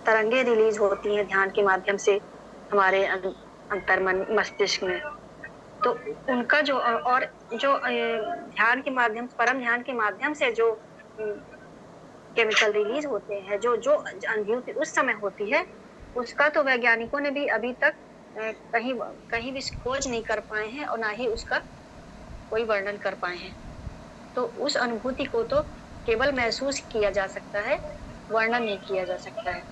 तरंगे रिलीज होती हैं ध्यान के माध्यम से हमारे अंतर्मन मस्तिष्क में। तो उनका जो और जो ध्यान के माध्यम परम ध्यान के माध्यम से जो केमिकल रिलीज होते हैं, जो जो अनुभूति उस समय होती है, उसका तो वैज्ञानिकों ने भी अभी तक कहीं कहीं भी खोज नहीं कर पाए हैं और ना ही उसका कोई वर्णन कर पाए हैं। तो उस अनुभूति को तो केवल महसूस किया जा सकता है, वर्णन नहीं किया जा सकता है।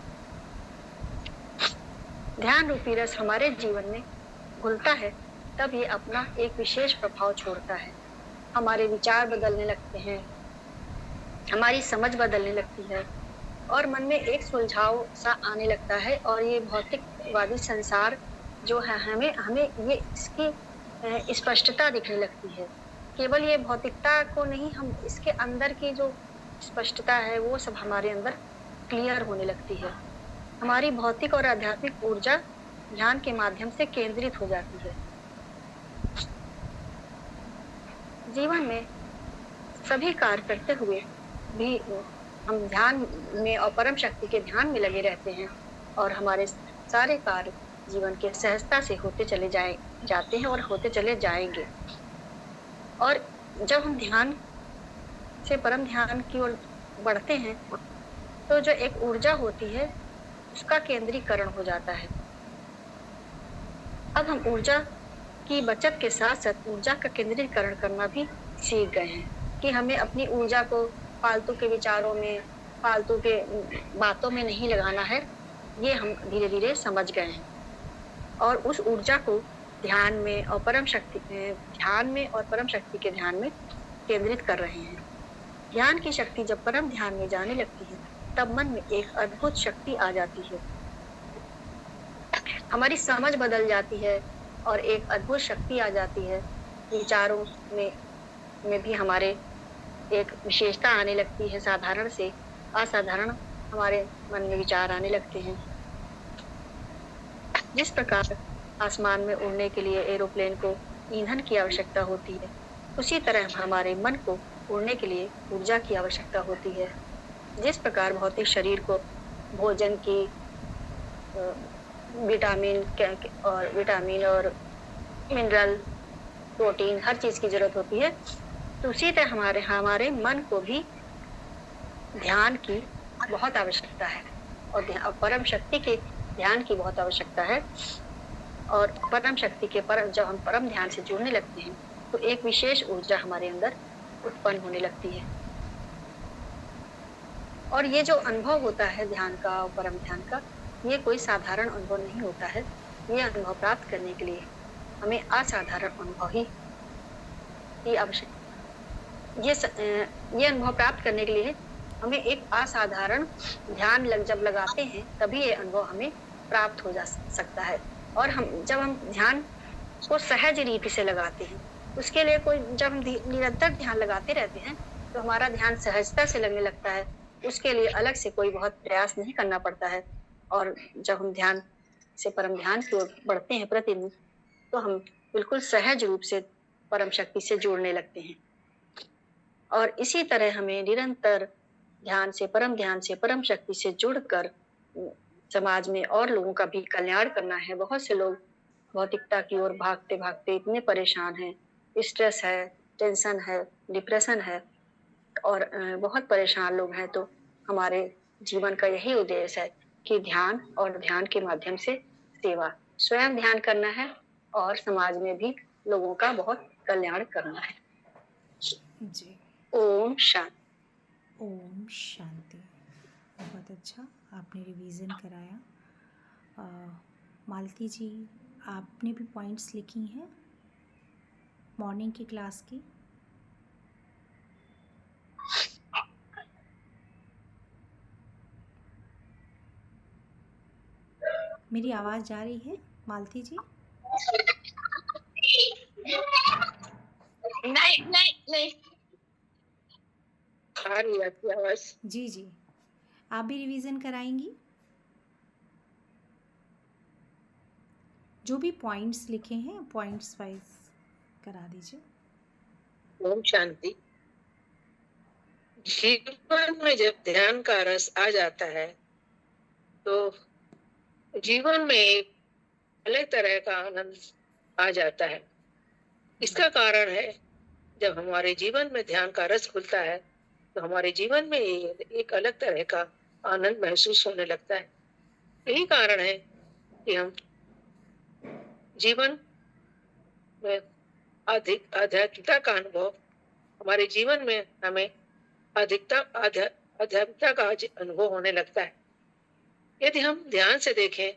ध्यान रूपी रस हमारे जीवन में घुलता है, तब ये अपना एक विशेष प्रभाव छोड़ता है। हमारे विचार बदलने लगते हैं, हमारी समझ बदलने लगती है और मन में एक सुलझाव सा आने लगता है और ये भौतिकवादी संसार जो है हमें हमें ये इसकी स्पष्टता दिखने लगती है। केवल ये भौतिकता को नहीं, हम इसके अंदर की जो स्पष्टता है वो सब हमारे अंदर क्लियर होने लगती है। हमारी भौतिक और आध्यात्मिक ऊर्जा ध्यान के माध्यम से केंद्रित हो जाती है। जीवन में सभी कार्य करते हुए भी हम ध्यान में और परम शक्ति के ध्यान में लगे रहते हैं और हमारे सारे कार्य जीवन के सहजता से होते चले जाते हैं और होते चले जाएंगे। और जब हम ध्यान से परम ध्यान की ओर बढ़ते हैं तो जो एक ऊर्जा होती है उसका केंद्रीकरण हो जाता है। अब हम ऊर्जा की बचत के साथ साथ ऊर्जा का केंद्रीकरण करना भी सीख गए हैं कि हमें अपनी ऊर्जा को फालतू के विचारों में, फालतू के बातों में नहीं लगाना है। ये हम धीरे धीरे समझ गए हैं और उस ऊर्जा को ध्यान में और परम शक्ति के ध्यान में केंद्रित कर रहे हैं। ध्यान की शक्ति जब परम ध्यान में जाने लगती है तब मन में एक अद्भुत शक्ति आ जाती है, हमारी समझ बदल जाती है और एक अद्भुत शक्ति आ जाती है। विचारों में भी हमारे एक विशेषता आने लगती है, साधारण से असाधारण हमारे मन में विचार आने लगते हैं। जिस प्रकार आसमान में उड़ने के लिए एरोप्लेन को ईंधन की आवश्यकता होती है, उसी तरह हमारे मन को उड़ने के लिए ऊर्जा की आवश्यकता होती है। जिस प्रकार भौतिक शरीर को भोजन की विटामिन और मिनरल, प्रोटीन, हर चीज की जरूरत होती है, तो उसी तरह हमारे मन को भी ध्यान की बहुत आवश्यकता है और परम शक्ति के ध्यान की बहुत आवश्यकता है। और परम शक्ति के जब हम परम ध्यान से जुड़ने लगते हैं तो एक विशेष ऊर्जा हमारे अंदर उत्पन्न होने लगती है। और ये जो अनुभव होता है ध्यान का और परम ध्यान का, ये कोई साधारण अनुभव नहीं होता है। ये अनुभव प्राप्त करने के लिए हमें असाधारण अनुभव ही आवश्यक। ये अनुभव प्राप्त करने के लिए हमें एक असाधारण ध्यान जब लगाते हैं तभी ये अनुभव हमें प्राप्त हो जा सकता है। और जब हम ध्यान को सहज रीति से लगाते हैं, उसके लिए जब हम निरंतर ध्यान लगाते रहते हैं तो हमारा ध्यान सहजता से लगने लगता है। उसके लिए अलग से कोई बहुत प्रयास नहीं करना पड़ता है। और जब हम ध्यान से परम ध्यान की ओर बढ़ते हैं प्रतिदिन, तो हम बिल्कुल सहज रूप से परम शक्ति से जुड़ने लगते हैं। और इसी तरह हमें निरंतर ध्यान से परम शक्ति से जुड़कर समाज में और लोगों का भी कल्याण करना है। बहुत से लोग भौतिकता की ओर भागते भागते इतने परेशान हैं, स्ट्रेस है, टेंशन है, डिप्रेशन है और बहुत परेशान लोग हैं। तो हमारे जीवन का यही उद्देश्य है कि ध्यान और ध्यान के माध्यम से सेवा, स्वयं ध्यान करना है और समाज में भी लोगों का बहुत कल्याण करना है। जी, ओम शांति। ओम शांति। बहुत अच्छा आपने रिवीजन कराया। मालती जी, आपने भी पॉइंट्स लिखी हैं मॉर्निंग की क्लास की? मेरी आवाज़ जा रही है मालती जी? नहीं नहीं नहीं, आ रही है आपकी आवाज। जी जी, आप भी रिवीजन कराएंगी? जो भी पॉइंट्स लिखे हैं पॉइंट्स वाइज करा दीजिए। ओम शांति। जीवन में जब ध्यान का रस आ जाता है तो जीवन में एक अलग तरह का आनंद आ जाता है। इसका कारण है, जब हमारे जीवन में ध्यान का रस खुलता है तो हमारे जीवन में एक अलग तरह का आनंद महसूस होने लगता है। यही कारण है कि हम जीवन में अधिक आध्यात्मिकता का अनुभव, हमारे जीवन में हमें आध्यात्मिकता का अनुभव होने लगता है। यदि हम ध्यान से देखें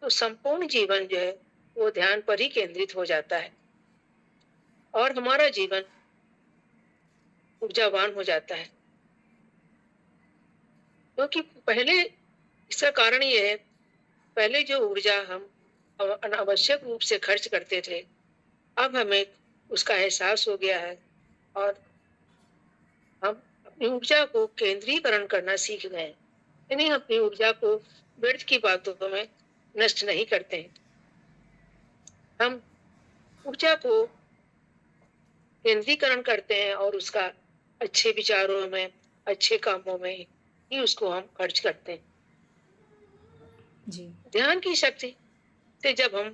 तो संपूर्ण जीवन जो है वो ध्यान पर ही केंद्रित हो जाता है और हमारा जीवन ऊर्जावान हो जाता है। क्योंकि पहले इसका कारण ये है, पहले जो ऊर्जा हम अनावश्यक रूप से खर्च करते थे, अब हमें उसका एहसास हो गया है और हम अपनी ऊर्जा को केंद्रीकरण करना सीख गए हैं। यानी अपनी ऊर्जा को व्यर्थ की बातों में नष्ट नहीं करते हैं। हम ऊर्जा को केंद्रीकरण करते हैं और उसका अच्छे विचारों में, अच्छे कामों में ही उसको हम खर्च करते हैं। जी। ध्यान की शक्ति से जब हम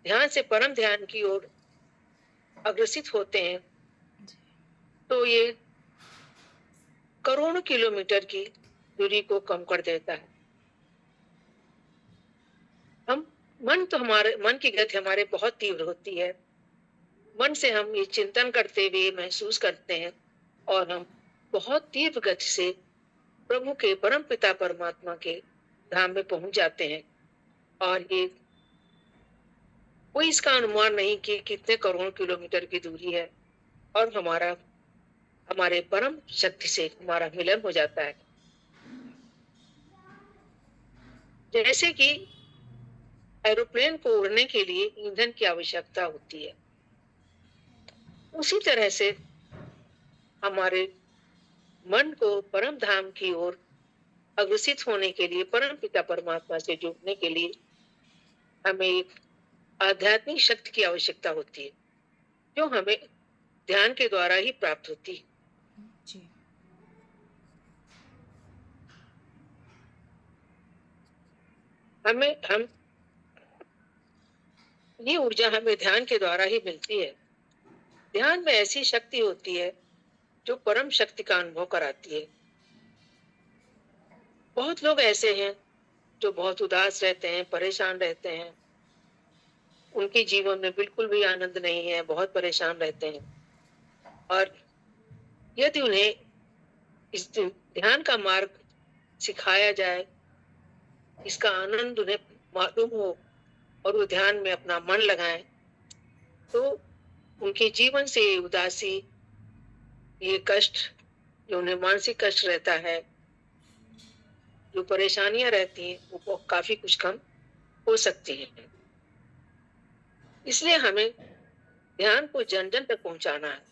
ध्यान से परम ध्यान की ओर अग्रसित होते हैं जी। तो ये करोड़ों किलोमीटर की दूरी को कम कर देता है। हम हमारे मन की गति हमारे बहुत तीव्र होती है। मन से हम ये चिंतन करते हुए महसूस करते हैं और हम बहुत तीव्र गति से प्रभु के परम पिता परमात्मा के धाम में पहुंच जाते हैं। और ये कोई इसका अनुमान नहीं कि कितने करोड़ किलोमीटर की दूरी है और हमारे परम शक्ति से हमारा मिलन हो जाता है। जैसे कि एरोप्लेन को उड़ने के लिए ईंधन की आवश्यकता होती है, उसी तरह से हमारे मन को परम धाम की ओर अग्रसित होने के लिए, परम पिता परमात्मा से जुड़ने के लिए हमें एक आध्यात्मिक शक्ति की आवश्यकता होती है, जो हमें ध्यान के द्वारा ही प्राप्त होती है। जी। हम ये ऊर्जा हमें ध्यान के द्वारा ही मिलती है। ध्यान में ऐसी शक्ति होती है जो परम शक्ति का अनुभव कराती है। बहुत लोग ऐसे हैं जो बहुत उदास रहते हैं, परेशान रहते हैं, उनके जीवन में बिल्कुल भी आनंद नहीं है, बहुत परेशान रहते हैं। और यदि उन्हें इस ध्यान का मार्ग सिखाया जाए, इसका आनंद उन्हें मालूम हो और वो ध्यान में अपना मन लगाएं, तो उनके जीवन से ये उदासी, ये कष्ट, जो उन्हें मानसिक कष्ट रहता है, जो परेशानियां रहती हैं, वो काफी कुछ कम हो सकती हैं। इसलिए हमें ध्यान को जन जन तक पहुंचाना है।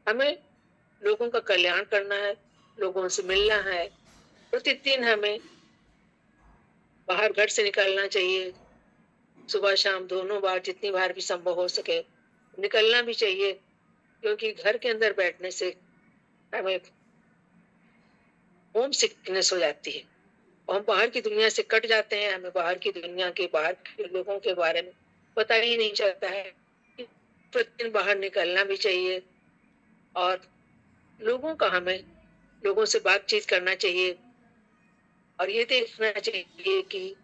हमें लोगों का कल्याण करना है, लोगों से मिलना है। प्रतिदिन हमें बाहर घर से निकलना चाहिए, सुबह शाम दोनों बार, जितनी बार भी संभव हो सके निकलना भी चाहिए। क्योंकि घर के अंदर बैठने से हमें होम सिकनेस हो जाती है और हम बाहर की दुनिया से कट जाते हैं। हमें बाहर की दुनिया के, बाहर के लोगों के बारे में पता ही नहीं चलता है। प्रतिदिन बाहर निकलना भी चाहिए और हमें लोगों से बातचीत करना चाहिए और ये देखना चाहिए कि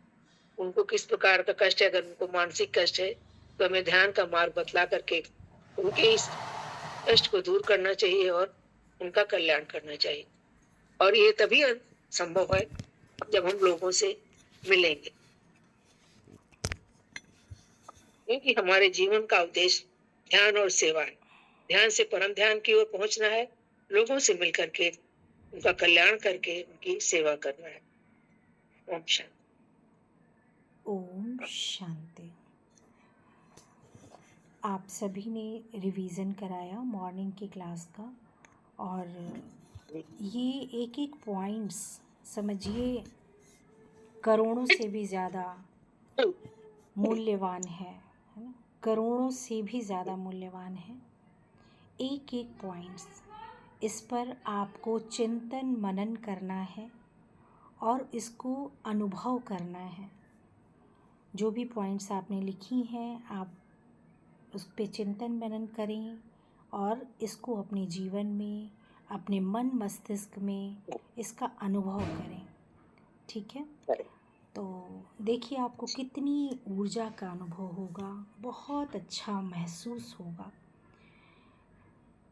उनको किस प्रकार का कष्ट है। अगर उनको मानसिक कष्ट है तो हमें ध्यान का मार्ग बतला करके उनके इस कष्ट को दूर करना चाहिए और उनका कल्याण करना चाहिए। और ये तभी संभव है जब हम लोगों से मिलेंगे, क्योंकि हमारे जीवन का उद्देश्य ध्यान और सेवा है। ध्यान से परम ध्यान की ओर पहुंचना है, लोगों से मिलकर के उनका कल्याण करके उनकी सेवा करना है। ओम शांति। ओम शांति। आप सभी ने रिवीजन कराया मॉर्निंग की क्लास का, और ये एक एक पॉइंट्स समझिए करोड़ों से भी ज़्यादा मूल्यवान है ना? करोड़ों से भी ज़्यादा मूल्यवान है एक एक पॉइंट्स। इस पर आपको चिंतन मनन करना है और इसको अनुभव करना है। जो भी पॉइंट्स आपने लिखी हैं आप उस पे चिंतन मनन करें और इसको अपने जीवन में, अपने मन मस्तिष्क में इसका अनुभव करें। ठीक है, तो देखिए आपको कितनी ऊर्जा का अनुभव होगा, बहुत अच्छा महसूस होगा।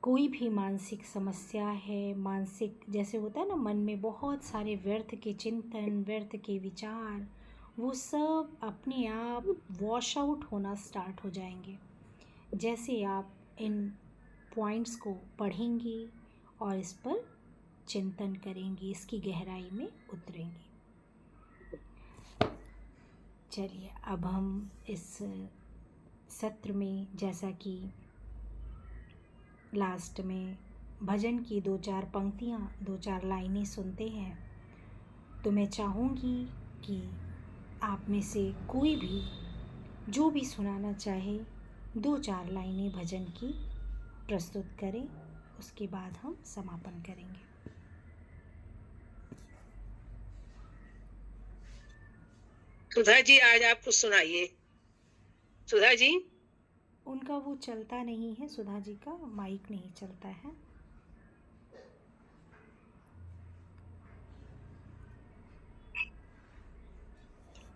कोई भी मानसिक समस्या है, मानसिक जैसे होता है ना, मन में बहुत सारे व्यर्थ के चिंतन, व्यर्थ के विचार, वो सब अपने आप वॉश आउट होना स्टार्ट हो जाएंगे जैसे आप इन पॉइंट्स को पढ़ेंगे और इस पर चिंतन करेंगे, इसकी गहराई में उतरेंगे। चलिए अब हम इस सत्र में, जैसा कि लास्ट में भजन की 2-4 पंक्तियाँ, 2-4 लाइनें सुनते हैं, तो मैं चाहूँगी कि आप में से कोई भी जो भी सुनाना चाहे 2-4 लाइनें भजन की प्रस्तुत करें, उसके बाद हम समापन करेंगे। सुधा जी आज आप कुछ सुनाइए। सुधा जी, उनका वो चलता नहीं है, सुधा जी का माइक नहीं चलता है।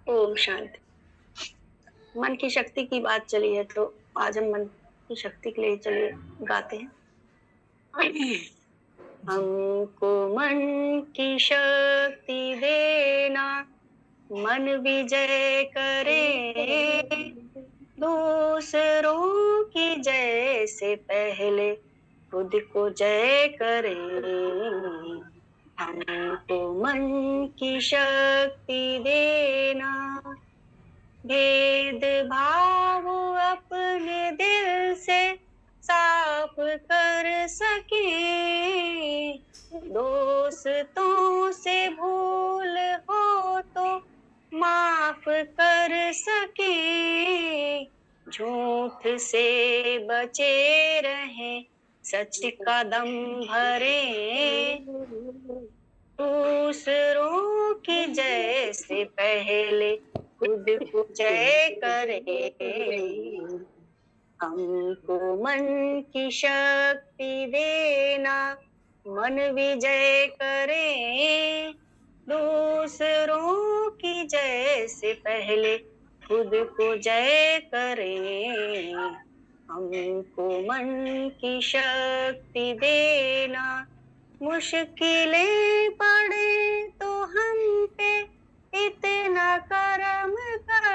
ओम शांति। मन की शक्ति की बात चली है तो आज हम मन की शक्ति के लिए चलिए गाते हैं। हमको मन की शक्ति देना, मन विजय करे, दूसरों की जय से पहले खुद को जय करे। हमको मन की शक्ति देना, भेद भाव अपने दिल से साफ कर सके, दोस्तों से भूल हो तो माफ कर सके, झूठ से बचे रहे, सच का दम भरे, दूसरों की जय से पहले खुद को जय करे। हमको मन की शक्ति देना, मन विजय करे, दूसरों की जय से पहले खुद को जय करे। हमको मन की शक्ति देना, मुश्किलें पड़े तो हम पे इतना करम कर,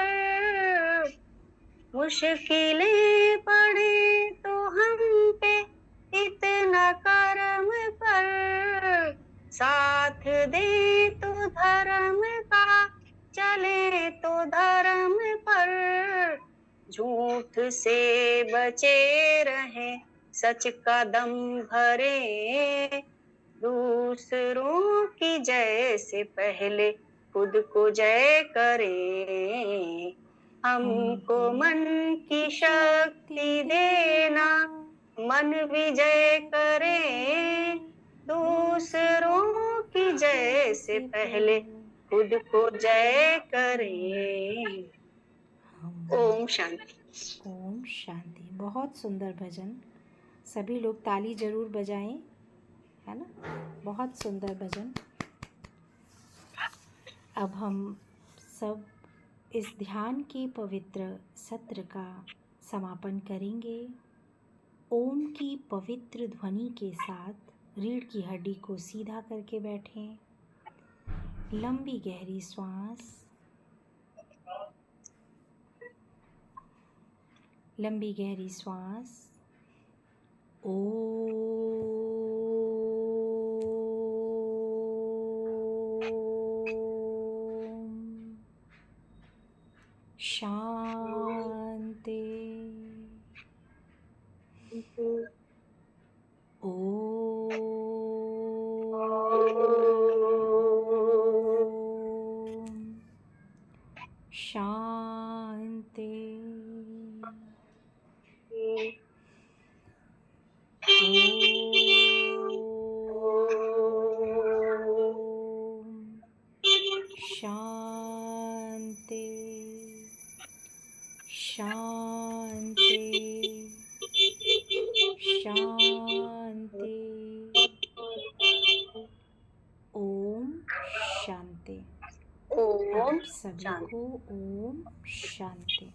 मुश्किलें पड़े तो हम पे इतना करम कर, साथ दे तो धर्म का, चले तो धर्म पर, झूठ से बचे रहे, सच का दम भरे, दूसरों की जय से पहले खुद को जय करे। हमको मन की शक्ति देना, मन विजय करे, दूसरों की जय से पहले खुद को जय करे। ओम शांति। ओम शांति। बहुत सुंदर भजन, सभी लोग ताली जरूर बजाएं, है ना, बहुत सुंदर भजन। अब हम सब इस ध्यान के पवित्र सत्र का समापन करेंगे। ओम की पवित्र ध्वनि के साथ रीढ़ की हड्डी को सीधा करके बैठें, लंबी गहरी श्वास, लंबी गहरी श्वास। ओम शांति। ओम शांति। ओम शांति शांति शांति। ओम शांति। ओम आप सभी शांति। को ओम शांति।